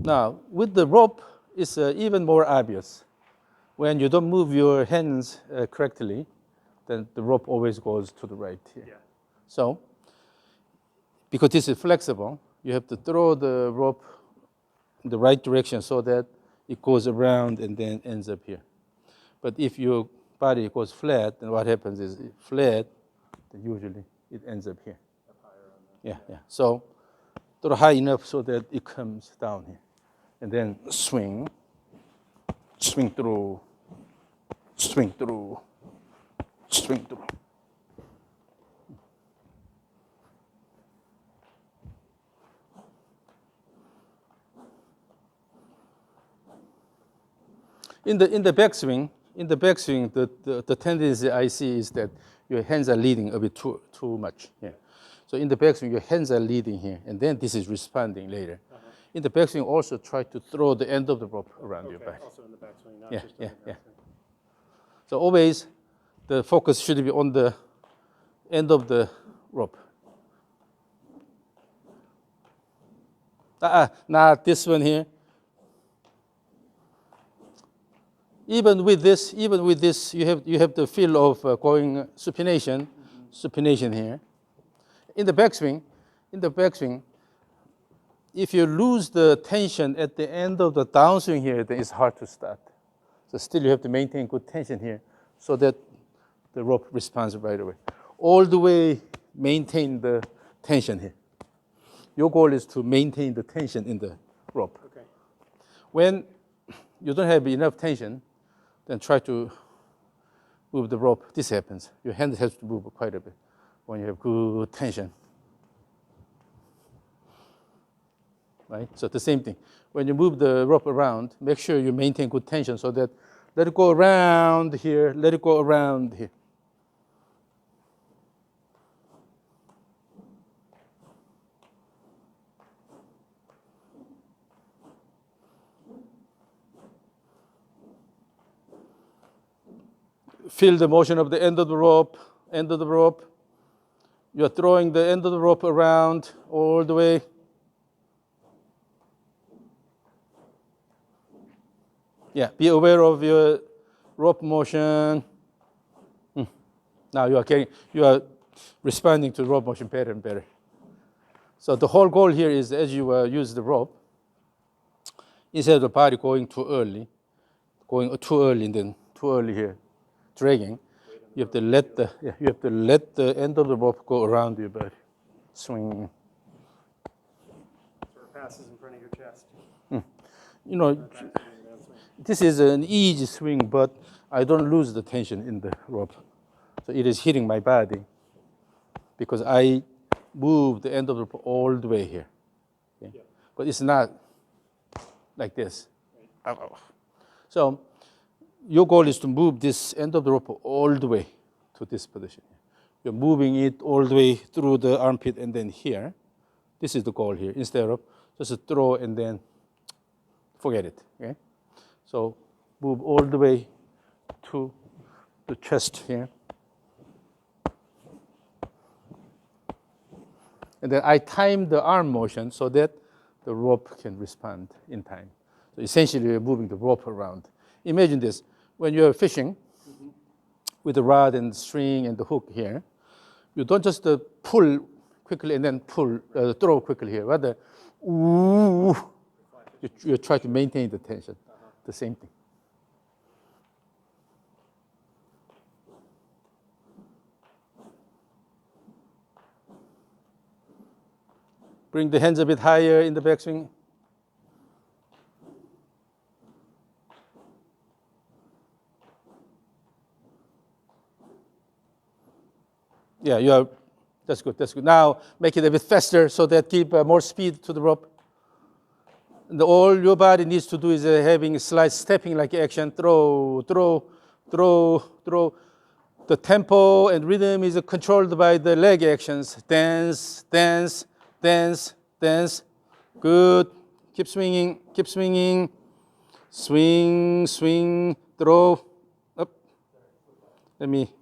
Now, with the rope, it's even more obvious. When you don't move your hands correctly, then the rope always goes to the right here. Yeah. So, because this is flexible, you have to throw the rope in the right direction so that it goes around and then ends up here. But if your body goes flat, then what happens is flat, then usually it ends up here. Up higher on the, Yeah. So throw high enough so that it comes down here. And then swing, swing through, swing through, swing through. In the backswing, the tendency I see is that your hands are leading a bit too much. Yeah. So in the backswing, your hands are leading here, and then this is responding later. In the backswing, also try to throw the end of the rope around your back. Also in the backswing, not Yeah, just yeah, in the yeah. backswing. So always, the focus should be on the end of the rope. Not this one here. Even with this, you have the feel of going supination, supination here. In the backswing, if you lose the tension at the end of the downswing here, then it's hard to start. So still you have to maintain good tension here so that the rope responds right away. All the way maintain the tension here. Your goal is to maintain the tension in the rope. Okay. When you don't have enough tension, then try to move the rope. This happens. Your hand has to move quite a bit when you have good tension. Right? So the same thing. When you move the rope around, make sure you maintain good tension so that let it go around here, let it go around here. Feel the motion of the end of the rope, end of the rope. You're throwing the end of the rope around all the way. Yeah, be aware of your rope motion. Now you are responding to rope motion better and better. So the whole goal here is as you use the rope, instead of the body going too early and then too early here, dragging, you have to let the end of the rope go around your body. Swing. So it passes in front of your chest. You know, Backswing and downswing. this is an easy swing, but I don't lose the tension in the rope. So it is hitting my body because I move the end of the rope all the way here. Okay? Yeah. But it's not like this. Right. So your goal is to move this end of the rope all the way to this position. You're moving it all the way through the armpit and then here. This is the goal here, instead of just a throw and then forget it. Okay? So move all the way to the chest here. And then I time the arm motion so that the rope can respond in time. So essentially, you're moving the rope around. Imagine this. When you're fishing with the rod and string and the hook here, you don't just pull quickly and then throw quickly here. Rather, you try to maintain the tension. The same thing. Bring the hands a bit higher in the backswing. Yeah, that's good, that's good. Now make it a bit faster so that give more speed to the rope. And all your body needs to do is having a slight stepping like action, throw, throw, throw, throw. The tempo and rhythm is controlled by the leg actions. Dance, dance, dance, dance. Good. Keep swinging, keep swinging. Swing, swing, throw. Up. Let me.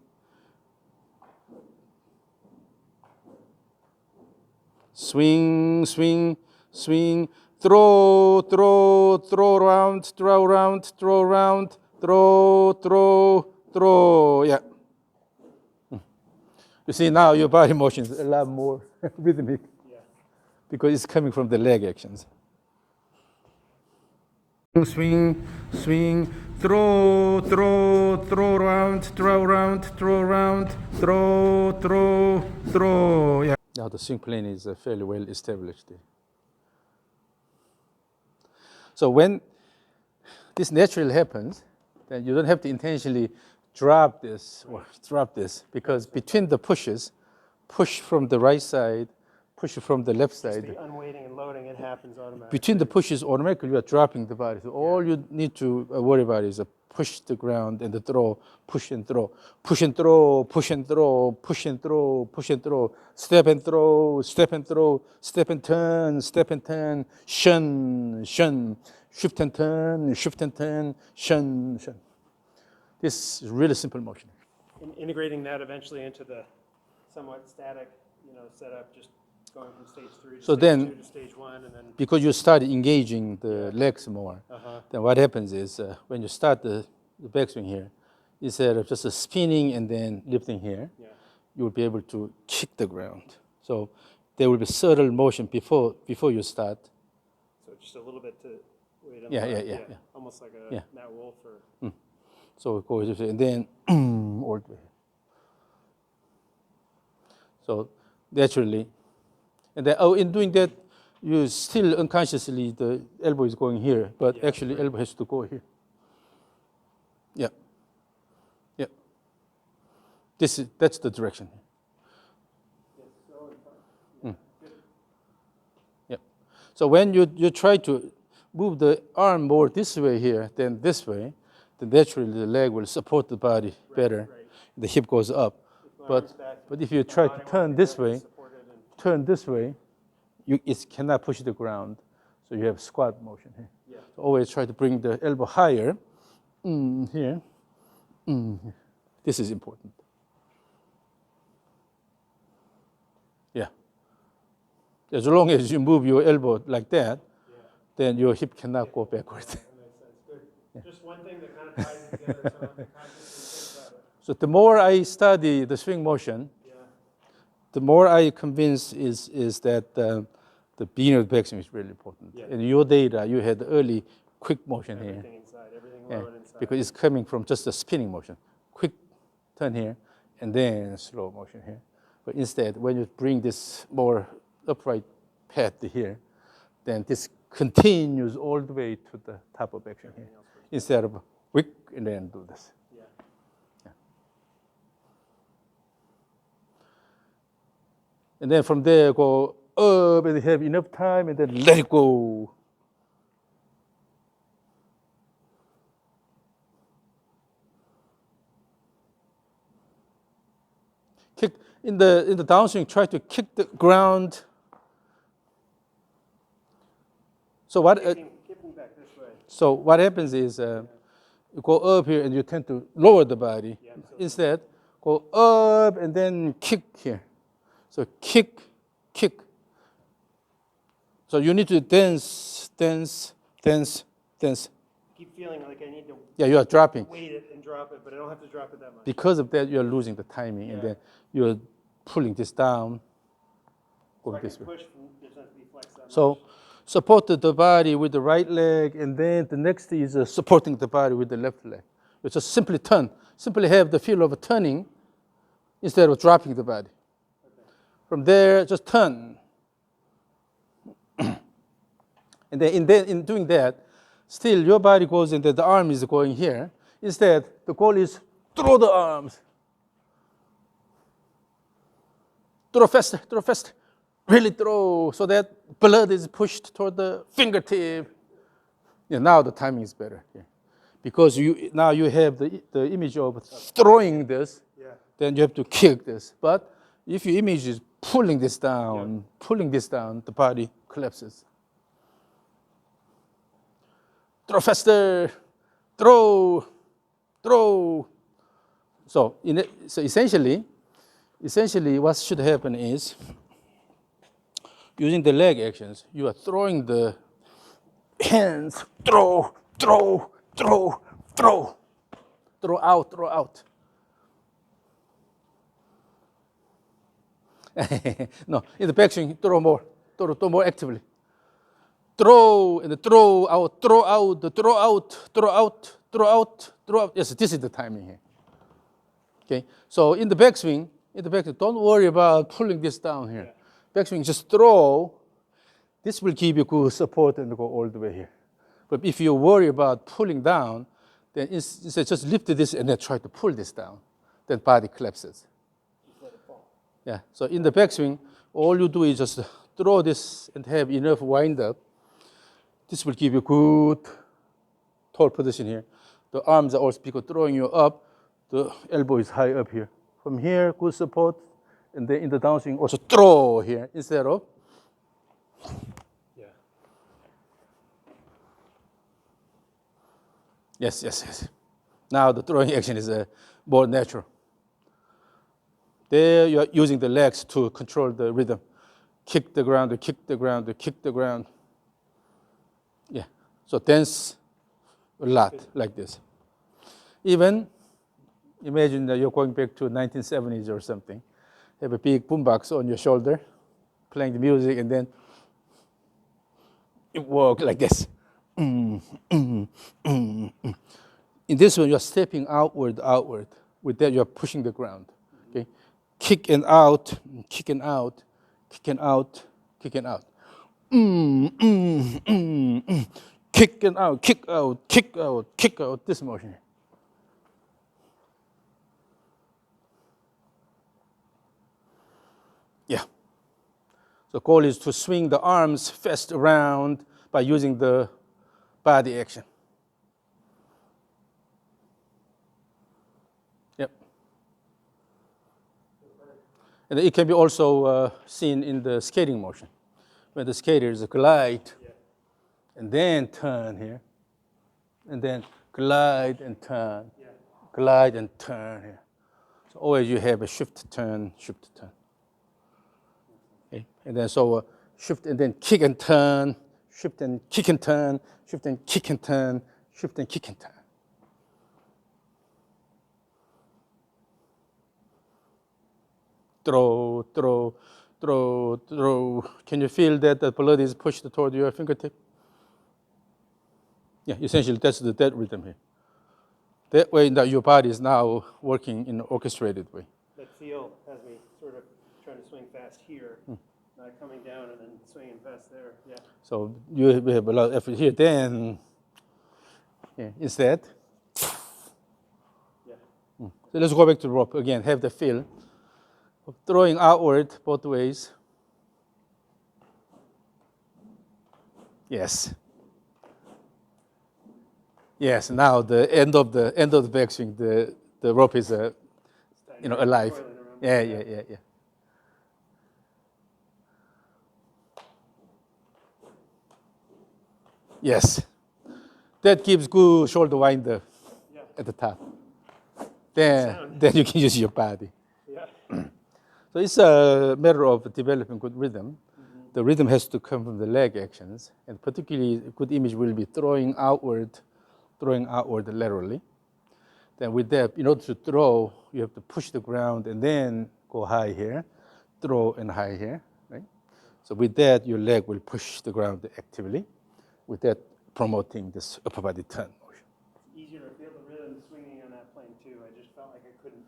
Swing, swing, swing. throw, throw, throw around, throw around, throw around, throw, throw, throw. Yeah. You see now your body motion is a lot more rhythmic Yeah. because it's coming from the leg actions. Swing, swing, throw, throw, throw around, throw around, throw around, throw, throw, throw. Yeah. Now the swing plane is fairly well established. So when this naturally happens, then you don't have to intentionally drop this or drop this because between the pushes, push from the right side, push from the left Just side. the unweighting and loading, it happens automatically. Between the pushes, automatically you are dropping the body. So all you need to worry about is push the ground and the throw, push and throw, push and throw, push and throw, push and throw, push and throw, step and throw, step and throw, step and turn, shun, shun, shift and turn, shun, shun. This is really simple motion. Integrating that eventually into the somewhat static, setup, just going from stage 3 to So stage then, 2 to stage 1, and then because you start engaging the legs more, uh-huh. then what happens is when you start the backswing here, instead of just spinning and then lifting here, Yeah. you will be able to kick the ground. So there will be subtle motion before you start. So just a little bit to wait on Yeah, the yeah. almost like a Yeah. Matt Wolf or So it goes and then all the way. So naturally, and then in doing that, you still unconsciously the elbow is going here, but Yeah, actually elbow has to go here. Yeah. Yeah. That's the direction. Yeah. So when you try to move the arm more this way here than this way, then naturally the leg will support the body better. right. The hip goes up. But if you try to turn this way, it cannot push the ground. So you have squat motion here. Yeah. So always try to bring the elbow higher. Here. This is important. Yeah. As long as you move your elbow like that, then your hip cannot go backwards. That makes sense. Good. Yeah. Just one thing that kind of ties it together, so I have to consciously think about it. So the more I study the swing motion, the more I convinced is that the beginning of the backswing is really important. Yeah. In your data, you had early quick motion Everything here. inside, everything low and inside. Because it's coming from just a spinning motion. Quick turn here, and then slow motion here. But instead, when you bring this more upright pad to here, then this continues all the way to the top of action here. Instead of quick and then do this. Yeah. And then from there, go up and have enough time, and then let it go. Kick in the downswing. Try to kick the ground. So what? Kicking back this way. So what happens is you go up here and you tend to lower the body. Yeah, so Instead, go up and then kick here. So kick. So you need to dance. Keep feeling like I need to Yeah, you are dropping. weight it and drop it, but I don't have to drop it that much. Because of that, you're losing the timing, and then you're pulling this down, So I going can this way. push, there's not to be flex that So much. support the body with the right leg, and then the next is supporting the body with the left leg. You just simply turn. Simply have the feel of turning instead of dropping the body. From there, just turn. And then in doing that, still your body goes in there, the arm is going here. Instead, the goal is throw the arms. Throw faster, really throw, so that blood is pushed toward the fingertip. Yeah, now the timing is better. Yeah. Because now you have the image of throwing this, then you have to kick this. But if your image is pulling this down, the body collapses. Throw faster, throw. So essentially, what should happen is, using the leg actions, you are throwing the hands, throw, throw, throw, throw, throw out, throw out. No, in the backswing, throw more actively. Throw and throw out, throw out, throw out, throw out, throw out, throw out. Yes, this is the timing here. Okay, so in the backswing, don't worry about pulling this down here. Yeah. Backswing, just throw. This will give you good support and go all the way here. But if you worry about pulling down, then instead just lift this and then try to pull this down. Then body collapses. Just let it fall. Yeah, so in the backswing, all you do is just throw this and have enough wind up. This will give you good tall position here. The arms are also, because throwing you up, the elbow is high up here. From here, good support, and then in the downswing, also throw here instead of. Yeah. Yes, yes, yes. Now the throwing action is more natural. There you are using the legs to control the rhythm. Kick the ground, kick the ground, kick the ground. Yeah, so dance a lot like this. Even imagine that you're going back to 1970s or something. Have a big boombox on your shoulder, playing the music, and then you walk like this. In this one, you're stepping outward. With that, you're pushing the ground. Okay, kick and out, kick and out, kick and out, kick and out. Kick and out, kick out, kick out, kick out. This motion. Yeah. The goal is to swing the arms fast around by using the body action. Yep. And it can be also seen in the skating motion, where the skaters glide and then turn here, and then glide and turn, glide and turn here. So always you have a shift, turn, shift, turn. Okay. And then so shift and then kick and turn, shift and kick and turn, shift and kick and turn, shift and kick and turn. Throw, throw, throw, throw. Can you feel that the blood is pushed toward your fingertip? Yeah, essentially that's the dead rhythm here. That way that your body is now working in an orchestrated way. That feel has me sort of trying to swing fast here, not coming down and then swinging fast there. Yeah. So you have a lot of effort here. Then, instead. Yeah. So let's go back to the rope again. Have the feel of throwing outward both ways. Yes. Yes. Now the end of the backswing, the rope is alive. Yeah. Yes. That gives good shoulder wind up at the top. Then you can use your body. Yeah. So it's a matter of developing good rhythm. The rhythm has to come from the leg actions, and particularly a good image will be throwing outward laterally. Then with that, in order to throw, you have to push the ground and then go high here, throw and high here, right? So with that, your leg will push the ground actively, with that promoting this upper body turn motion. It's easier to feel the rhythm swinging on that plane too. I just felt like I couldn't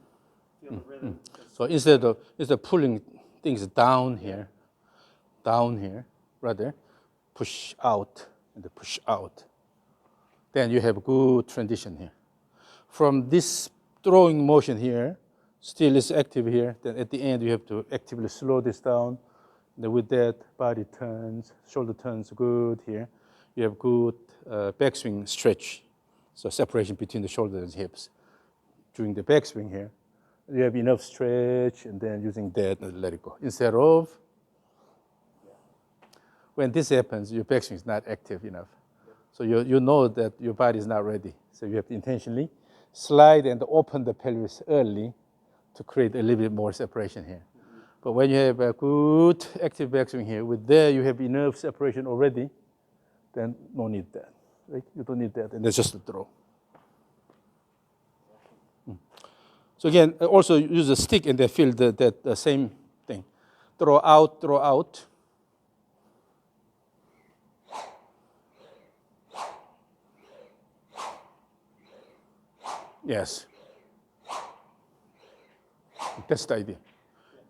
feel the rhythm. So instead of pulling things down here, rather push out and push out. Then you have a good transition here. From this throwing motion here, still is active here, then at the end you have to actively slow this down. Then with that, body turns, shoulder turns good here. You have good backswing stretch, so separation between the shoulders and hips. During the backswing here, you have enough stretch, and then using that, let it go. Instead of, when this happens, your backswing is not active enough. So you know that your body is not ready. So you have to intentionally slide and open the pelvis early to create a little bit more separation here. But when you have a good active backswing here, with there you have enough separation already, then no need that. Right? You don't need that, and that's just a throw. So again, also use a stick and then feel that same thing. Throw out, throw out. Yes. That's the idea.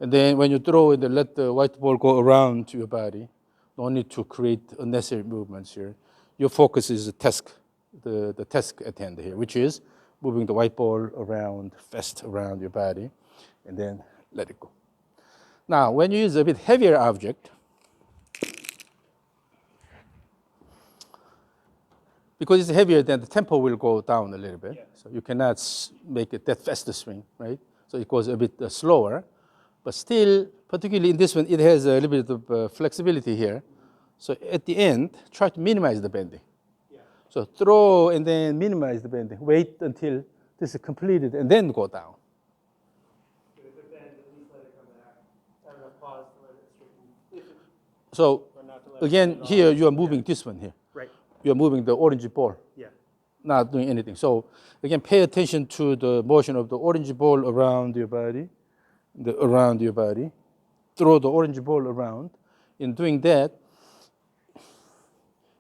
And then when you throw it, let the white ball go around your body. No need to create unnecessary movements here. Your focus is the task at hand here, which is moving the white ball around, fast around your body, and then let it go. Now, when you use a bit heavier object, because it's heavier, then the tempo will go down a little bit. Yeah. So you cannot make it that fast a swing, right? So it goes a bit slower, but still, particularly in this one, it has a little bit of flexibility here. So at the end, try to minimize the bending. Yeah. So throw and then minimize the bending. Wait until this is completed and then go down. If it bends, at least let it come back. Have enough pause to let it straighten. So Or not to let it again, bend here off. you are moving this one here. Right. You are moving the orange ball, Yeah. not doing anything. So again, pay attention to the motion of the orange ball around your body, around your body. Throw the orange ball around. In doing that,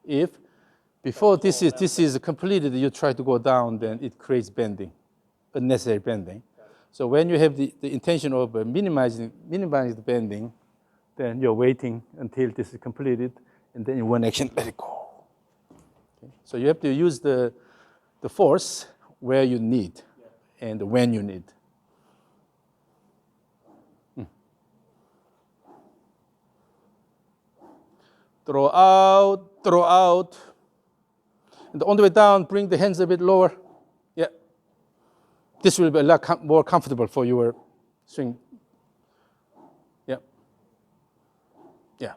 if before this is completed, you try to go down, then it creates bending, unnecessary bending. So when you have the intention of minimizing the bending, then you're waiting until this is completed, and then in one action, let it go. Okay? So you have to use the force where you need and when you need. Throw out, throw out. And on the way down, bring the hands a bit lower. Yeah. This will be a lot more comfortable for your swing. Yeah. Yeah.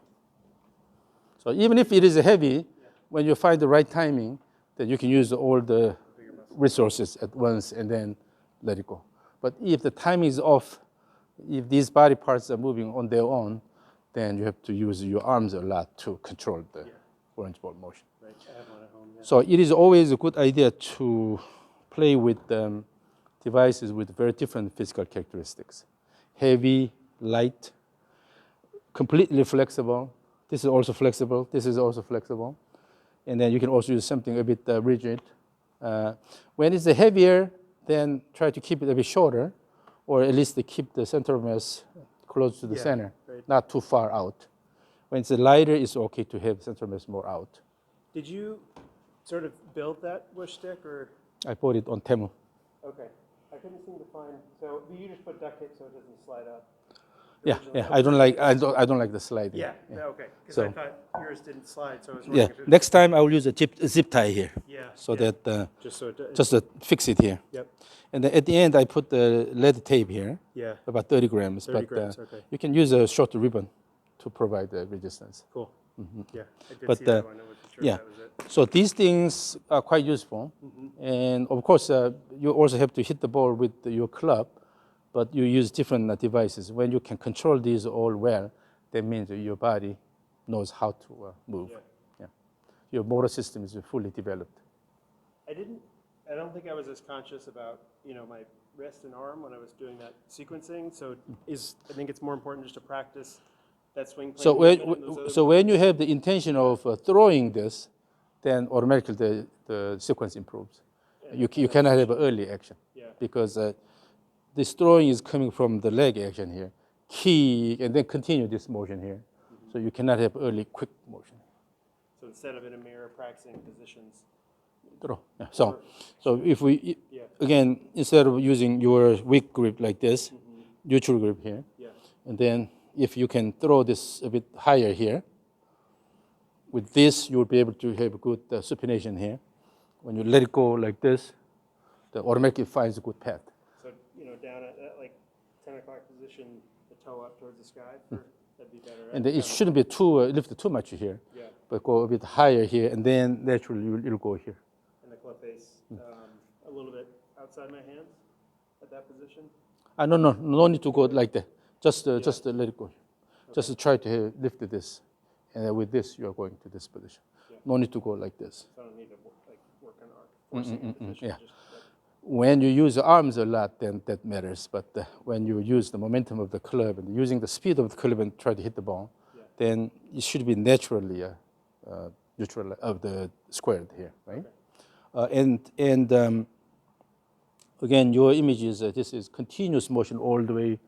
So even if it is heavy, when you find the right timing, then you can use all the resources at once and then let it go. But if the timing is off, if these body parts are moving on their own, then you have to use your arms a lot to control the orange ball motion. Right. I have one at home. Yeah. So it is always a good idea to play with devices with very different physical characteristics. Heavy, light, completely flexible. This is also flexible. This is also flexible. And then you can also use something a bit rigid. When it's heavier, then try to keep it a bit shorter, or at least to keep the center of mass close to the center, not too far out. When it's lighter, it's okay to have center of mass more out. Did you sort of build that whoosh stick, or? I bought it on Temu. Okay. I couldn't seem to find. So you just put duct tape so it doesn't slide up. Yeah, yeah. I don't like the sliding. Yeah. Okay. Because So- I thought yours didn't slide, so I was wondering Yeah. if it. Next time I will use a zip tie here, Yeah. so yeah. that Just so it. just to fix it here. Yep. And then at the end, I put the lead tape here, Yeah. about 30 grams. 30 but grams, okay. you can use a short ribbon to provide the resistance. Cool. Yeah. I did But, see that one. I wasn't sure yeah. if that was it. So these things are quite useful. And of course, you also have to hit the ball with your club, but you use different devices. When you can control these all well, that means that your body knows how to move. Yeah. Yeah. Your motor system is fully developed. I don't think I was as conscious about, my wrist and arm when I was doing that sequencing. So I think it's more important just to practice that swing plane. So movement and those other when you have the intention of throwing this, then automatically the sequence improves. You cannot have an early action, Yeah. because this throwing is coming from the leg action here, key, and then continue this motion here. So you cannot have early quick motion. So instead of in a mirror practicing positions. Throw. Yeah. So if we Yeah. again, instead of using your weak grip like this, neutral grip here, Yeah. and then if you can throw this a bit higher here, with this you will be able to have good supination here. When you let it go like this, the automatically finds a good path. So, down at that like 10 o'clock position, the toe up towards the sky, that'd be better. And then it shouldn't be too lifted too much here, Yeah. but go a bit higher here, and then naturally it'll go here. And the club face a little bit outside my hands at that position. No need to go like that. Just let it go. Just try to lift this, and with this you are going to this position. Yeah. No need to go like this. So I don't need to work on forcing a position. Yeah. Just When you use the arms a lot, then that matters. But when you use the momentum of the club and using the speed of the club and try to hit the ball, then it should be naturally neutral of the squared here, right? Again, your image is this is continuous motion all the way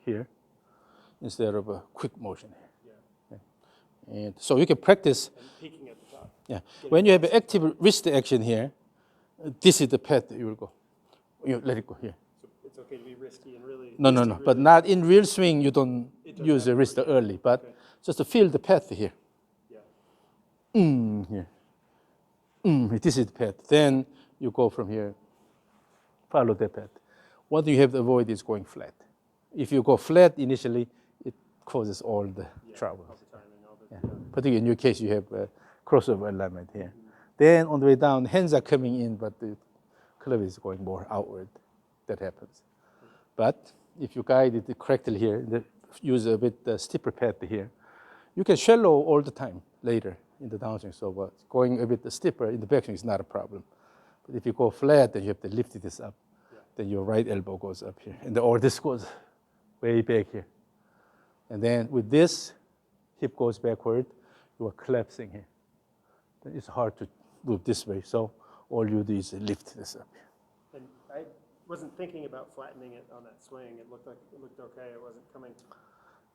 here instead of a quick motion here. And so you can practice. and peaking at the top. Yeah. When you have active wrist action here, this is the path that you will go. You let it go here. So it's okay to be risky and really. No. Really But not in real swing. You don't use the wrist early, but just to feel the path here. Yeah. Here. This is the path. Then you go from here. Follow that path. One thing you have to avoid is going flat. If you go flat initially, it causes all the trouble. Particularly in your case, you have crossover alignment here. Then on the way down, hands are coming in, but the club is going more outward. That happens. But if you guide it correctly here, use a bit steeper path here, you can shallow all the time later in the downswing. So going a bit steeper in the backswing is not a problem. But if you go flat, then you have to lift this up. Then your right elbow goes up here, or this goes way back here. And then with this, hip goes backward, you are collapsing here. Then it's hard to move this way, so all you do is lift this up. And I wasn't thinking about flattening it on that swing. It looked okay. It wasn't coming.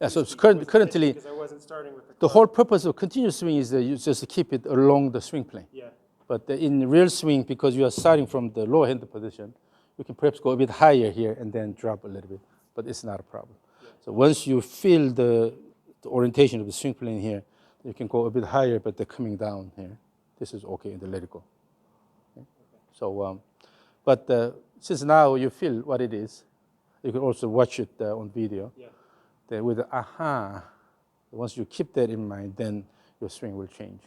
Yeah, so it's currently, because I wasn't starting with the whole purpose of continuous swing is that you just keep it along the swing plane. Yeah. But in real swing, because you are starting from the lower hand position, you can perhaps go a bit higher here and then drop a little bit, but it's not a problem. Yeah. So once you feel the orientation of the swing plane here, you can go a bit higher, but they're coming down here. This is okay, and then let it go. Okay? So, since now you feel what it is, you can also watch it on video. Yeah. Then with the once you keep that in mind, then your swing will change.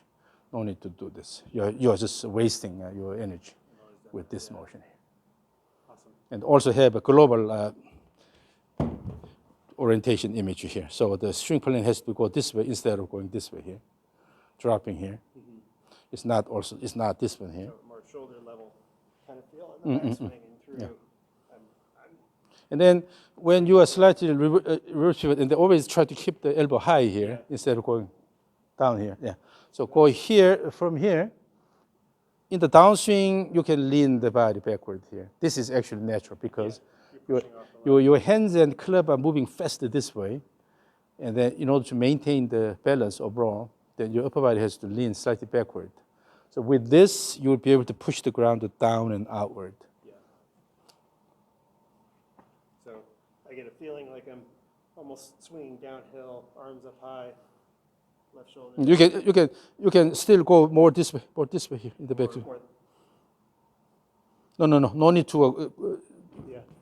No need to do this. You're just wasting your energy with this motion here. Awesome. And also have a global orientation image here. So the string plane has to go this way instead of going this way here, dropping here. Mm-hmm. It's not this one here. So more shoulder level kind of feel in the backswing and through. Yeah. And then when you are slightly reverse pivot, and they always try to keep the elbow high here instead of going down here. Yeah. So go here, from here. In the downswing, you can lean the body backward here. This is actually natural because your hands and club are moving faster this way. And then in order to maintain the balance overall, then your upper body has to lean slightly backward. So with this, you will be able to push the ground down and outward. Yeah. So I get a feeling like I'm almost swinging downhill, arms up high, left shoulder. You can still go more this way here in the back. No need to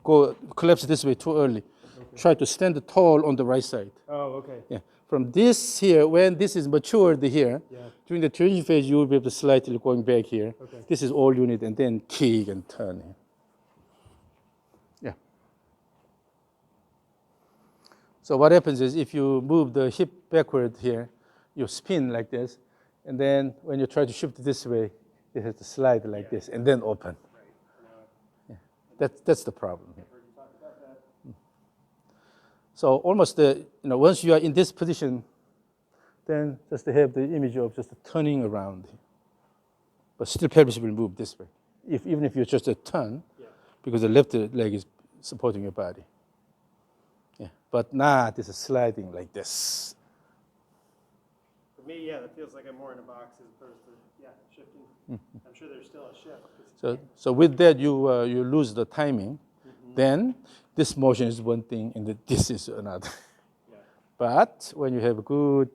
go collapse this way too early. Okay. Try to stand tall on the right side. Oh, okay. Yeah. From this here, when this is matured here, during the transition phase, you will be able to slightly going back here. Okay. This is all you need, and then kick and turn here. Yeah. So what happens is if you move the hip backward here, you spin like this, and then when you try to shift this way, it has to slide like this, and then open. Right. Yeah. That's the problem here. So almost, once you are in this position, then just to have the image of just turning around. But still pelvis will move this way, even if you just turn, because the left leg is supporting your body. Yeah. But not this is sliding like this. For me, that feels like I'm more in a box as opposed to, shifting. I'm sure there's still a shift. So with that, you lose the timing. Mm-hmm. Then this motion is one thing, and this is another. Yeah. But when you have a good,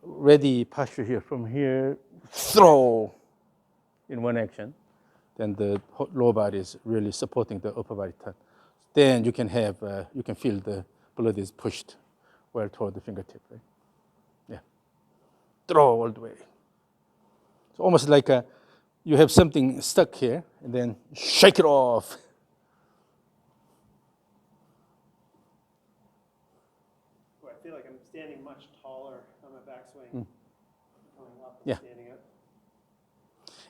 ready posture here, from here, throw in one action, then the lower body is really supporting the upper body turn. Then you can have, you can feel the blood is pushed well toward the fingertip, right? Yeah. Throw all the way. It's almost like you have something stuck here, and then shake it off. I feel like I'm standing much taller on my backswing. Going up and standing up.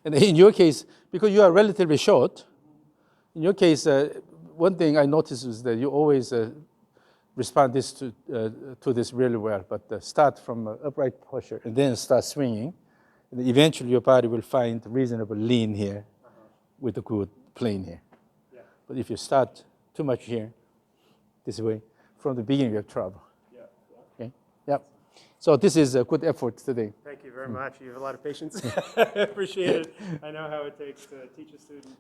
And in your case, because you are relatively short, in your case, one thing I noticed is that you always respond to this really well, but start from upright posture and then start swinging. And eventually your body will find reasonable lean here with a good plane here. Yeah. But if you start too much here, this way, from the beginning you have trouble. Yeah. Okay? Yep. So this is a good effort today. Thank you very much. You have a lot of patience. I appreciate it. I know how it takes to teach a student.